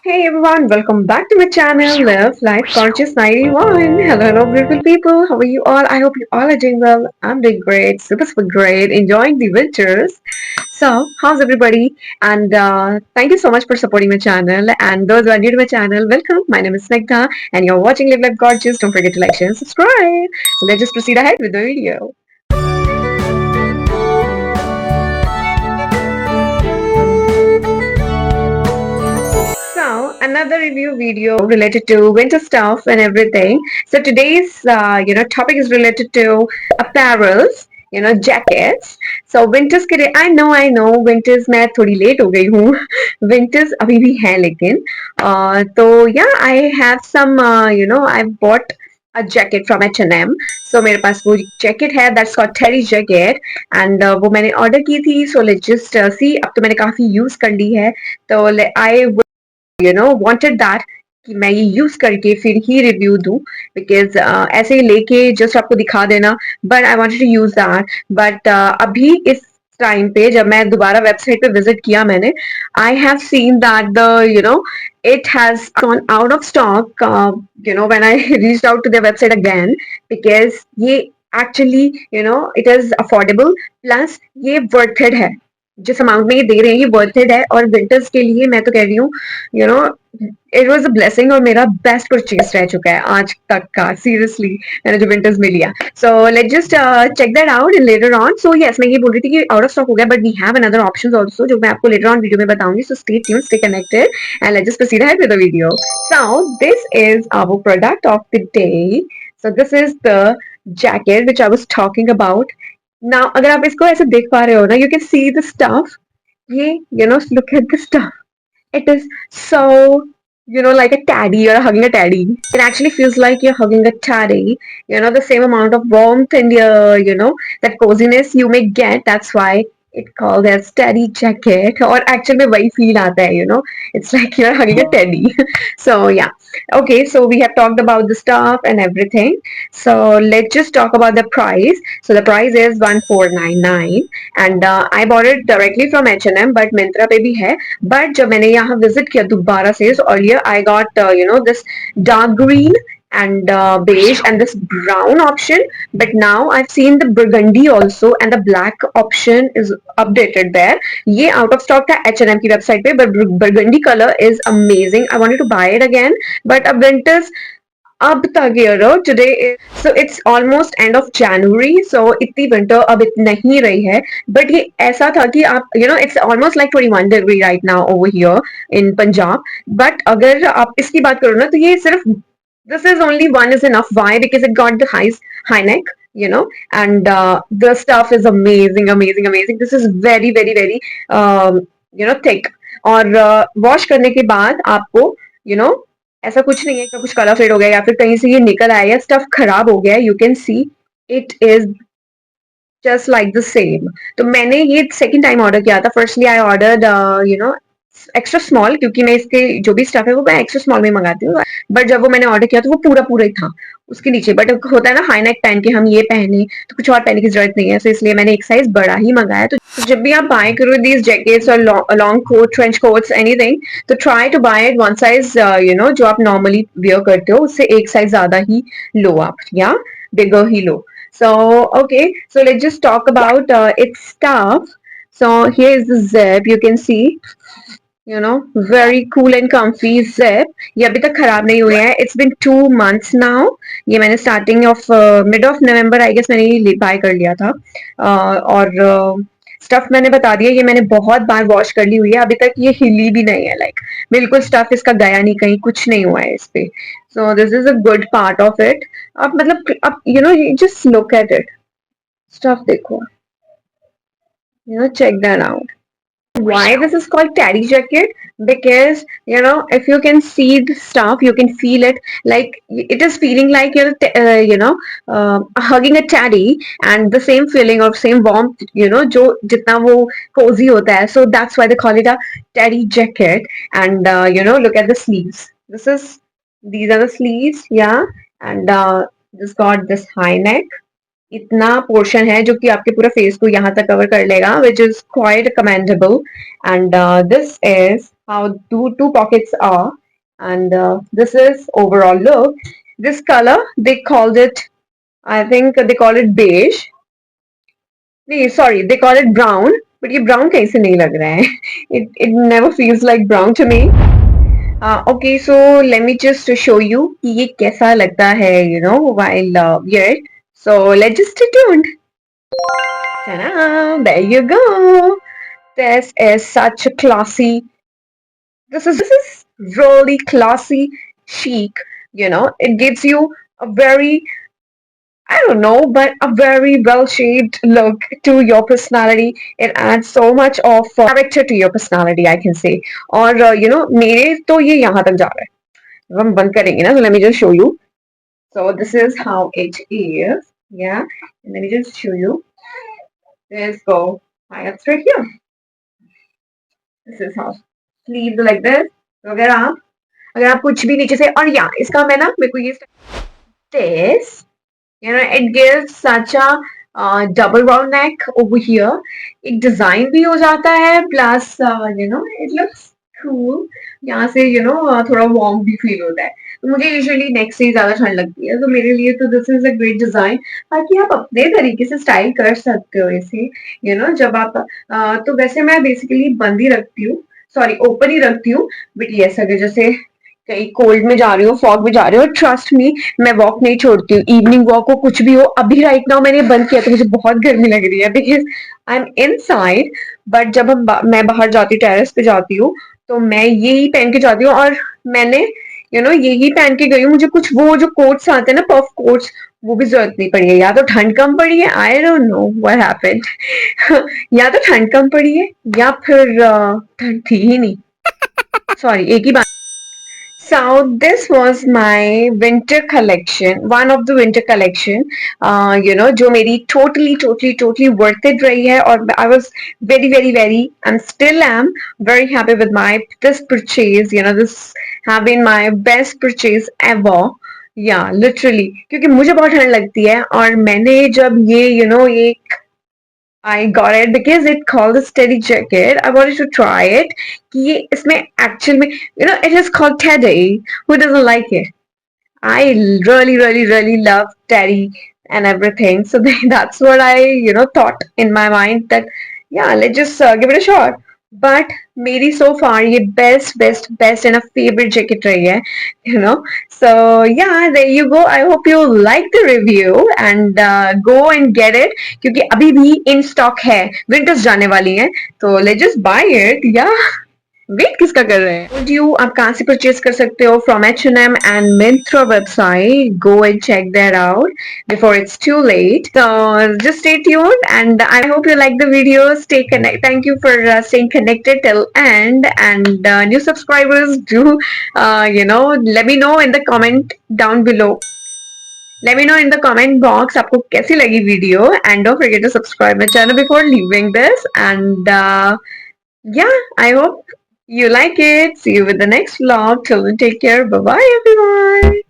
Hey everyone, welcome back to my channel, Live Life Conscious 91. Hello, beautiful people. How are you all? I hope you all are doing well. I'm doing great, super great, enjoying the winters. So, how's everybody? And thank you so much for supporting my channel. And those who are new to my channel, welcome. My name is Snigdha, and you're watching Live Life Gorgeous. Don't forget to like, share, and subscribe. So, let's just proceed ahead with the video. So another review video related to winter stuff and everything. So today's topic is related to apparels, jackets. So winters के लिए I know winters मैं थोड़ी late हो गई हूँ. Winters अभी भी हैं लेकिन तो yeah I have some I've bought a jacket from H&M. So मेरे पास वो jacket है that's called terry jacket and वो मैंने order की थी. So let's just see. अब तो मैंने काफी use कर ली है. तो I wanted that कि मैं ये यूज करके फिर ही रिव्यू दूं बिकॉज ऐसे ही लेके जस्ट आपको दिखा देना but I wanted to use that but अभी इस टाइम पे जब मैं दोबारा वेबसाइट पे विजिट किया मैंने I have seen that the it has gone out of stock when I reached out to their website again because ये actually it is affordable plus ये worth it है जिस अमाउंट में ये दे रहे हैं ये वर्थ इट है और विंटर्स के लिए मैं तो कह रही हूँ you know it was a blessing और मेरा बेस्ट परचेज रह चुका है आज तक का सीरियसली मैंने जो विंटर्स में लिया so let just check that out in later on so yes मैं ये बोल रही थी कि आउट ऑफ स्टॉक हो गया but we have another options also जो मैं आपको लेटर ऑन वीडियो में बताऊंगी so stay tuned stay connected and let's just proceed ahead with the video so this is our product of the day so this is the jacket which I was talking about. Now अगर आप इसको ऐसे देख पा रहे हो ना, you can see the stuff. ये, look at the stuff. It is so, like a teddy. You're hugging a teddy. It actually feels like you're hugging a teddy. The same amount of warmth and that coziness you may get. That's why it called as teddy jacket. Or actually, वही feel आता है, It's like you're hugging a teddy. So yeah. Okay, so we have talked about the stuff and everything. So let's just talk about the price. So the price is 1499 and I bought it directly from H&M but Myntra पे भी है but जब मैंने यहाँ visit किया दोबारा से so earlier I got this dark green and beige and this brown option but now I've seen the burgundy also and the black option is updated there ये out of stock था H&M की website पे but burgundy color is amazing I wanted to buy it again but अब winters अब तक today so it's almost end of January so इतनी winter अब नहीं रही है but ये ऐसा था कि आप it's almost like 21 degree right now over here in Punjab but अगर आप इसकी बात करो ना तो ये सिर्फ this is only one is enough why because it got the high neck and the stuff is amazing this is very thick और वॉश करने के बाद आपको ऐसा कुछ नहीं है कि कुछ कलर फेड हो गया या फिर कहीं से ये निकल आया या स्टफ खराब हो गया you can see it is just like the same तो मैंने ये सेकंड टाइम ऑर्डर किया था firstly I ordered extra small क्योंकि मैं इसके जो भी स्टफ है वो मैं एक्स्ट्रा स्मॉल में मंगाती हूँ बट जब वो मैंने ऑर्डर किया तो वो पूरा ही था उसके नीचे बट होता है ना हाई नेक पहन के हम ये पहने तो कुछ और पहनने की जरूरत नहीं है तो इसलिए मैंने एक साइज बड़ा ही मंगाया तो जब भी आप बाय करो दीज जैकेट्स और long coat trench coats anything तो try to buy it one size जो आप नॉर्मली वियर करते हो उससे एक साइज ज्यादा ही लो आप या बिगर ही लो so okay so let's just talk about its stuff so here is the zip you can see very cool and comfy zip ये अभी तक खराब नहीं हुए हैं it's been 2 months now ये मैंने starting of mid of November I guess मैंने ये बाय कर लिया था और स्टफ मैंने बता दिया ये मैंने बहुत बार वॉश कर ली हुई है अभी तक ये हिली भी नहीं है लाइक बिल्कुल स्टफ इसका गया नहीं कहीं कुछ नहीं हुआ है इस पे सो this is a good part of it अब मतलब अब just look at it stuff देखो check that out why this is called teddy jacket because if you can see the stuff you can feel it like it is feeling like you're hugging a teddy and the same feeling or same warmth जो जितना वो cozy होता है so that's why they call it a teddy jacket and look at the sleeves these are the sleeves yeah and this got this high neck इतना portion है जो कि आपके पूरा फेस को यहाँ तक कवर कर लेगा which is quite commendable and this is how two pockets are, and this is overall look. This color they called it, I think they call it beige. नहीं, sorry, they call it brown. But ये brown कहीं से नहीं लग रहा है. It never feels like brown to me. Okay, so let me just show you कि ये कैसा लगता है, while wear it. So let's just stay tuned. Ta-da! There you go. This is such a classy. This is really classy, chic. It gives you a very, I don't know, but a very well-shaped look to your personality. It adds so much of character to your personality, I can say. और मेरे तो ये यहाँ तक जा रहा है. अब हम बंद करेंगे ना, so let me just show you. So this is how it is. Yeah, and let me just show you. Let's go. It's right here. This is how sleeves like this. तो अगर आप कुछ भी नीचे से, और या इसका मैं ना मेरे को ये this, it gives such a double round neck over here. एक डिजाइन भी हो जाता है, प्लस it looks cool. यहाँ से थोड़ा वार्म भी फील होता है. तो मुझे यूजुअली नेक से ही ज्यादा ठंड लगती है, तो मेरे लिए तो this is a great design. बाकी आप अपने तरीके से स्टाइल कर सकते हो इसे, जब आप तो वैसे मैं बेसिकली बंद ही रखती हूँ, सॉरी ओपन ही रखती हूँ. बट यस, अगर जैसे कहीं कोल्ड में जा रही हो, फॉग में जा रही हो, ट्रस्ट मी, मैं वॉक नहीं छोड़ती हूँ. इवनिंग वॉक हो, कुछ भी हो. अभी राइट नाउ मैंने बंद किया तो मुझे बहुत गर्मी लग रही है because I am inside. But जब मैं बाहर जाती हूँ, टेरेस पे जाती हूँ, तो मैं यही पहन के जाती हूँ. और मैंने यही पहन के गई हूँ. मुझे कुछ वो जो कोट्स आते हैं ना, पफ कोट्स, वो भी जरूरत नहीं पड़ी है. या तो ठंड कम पड़ी है, I don't know what happened. या तो ठंड कम पड़ी है, या फिर ठंड थी ही नहीं. सॉरी, एक ही बात. So this was my winter collection, one of the winter collection, जो मेरी totally worth it रही है. और I was very and still am very happy with my this purchase. This have been my best purchase ever. Yeah, literally, क्योंकि मुझे बहुत ठंड लगती है, और मैंने जब ये ये I got it because it called the steady jacket. I wanted to try it. कि ये इसमें actual में, it is called Teddy. Who doesn't like it? I really love Teddy and everything. So that's what I, thought in my mind that, yeah, let's just give it a shot. But मेरी so far ये best and a favorite jacket रही है, So yeah, there you go. I hope you like the review and go and get it क्योंकि अभी भी in stock है. Winters जाने वाली हैं, तो let's just buy it. Yeah. Wait किसका कर रहे हैं? Told you आप कहाँ से परचेज कर सकते हो? From H&M and Myntra website. Go and check that out before it's too late. So just stay tuned, and I hope you like the video. Stay connected. Thank you for staying connected till end. And new subscribers, do let me know in the comment down below. Let me know in the comment box आपको कैसी लगी video, and don't forget to subscribe my channel before leaving this. And yeah, I hope you like it. See you with the next vlog. Till then, take care. Bye bye, everyone.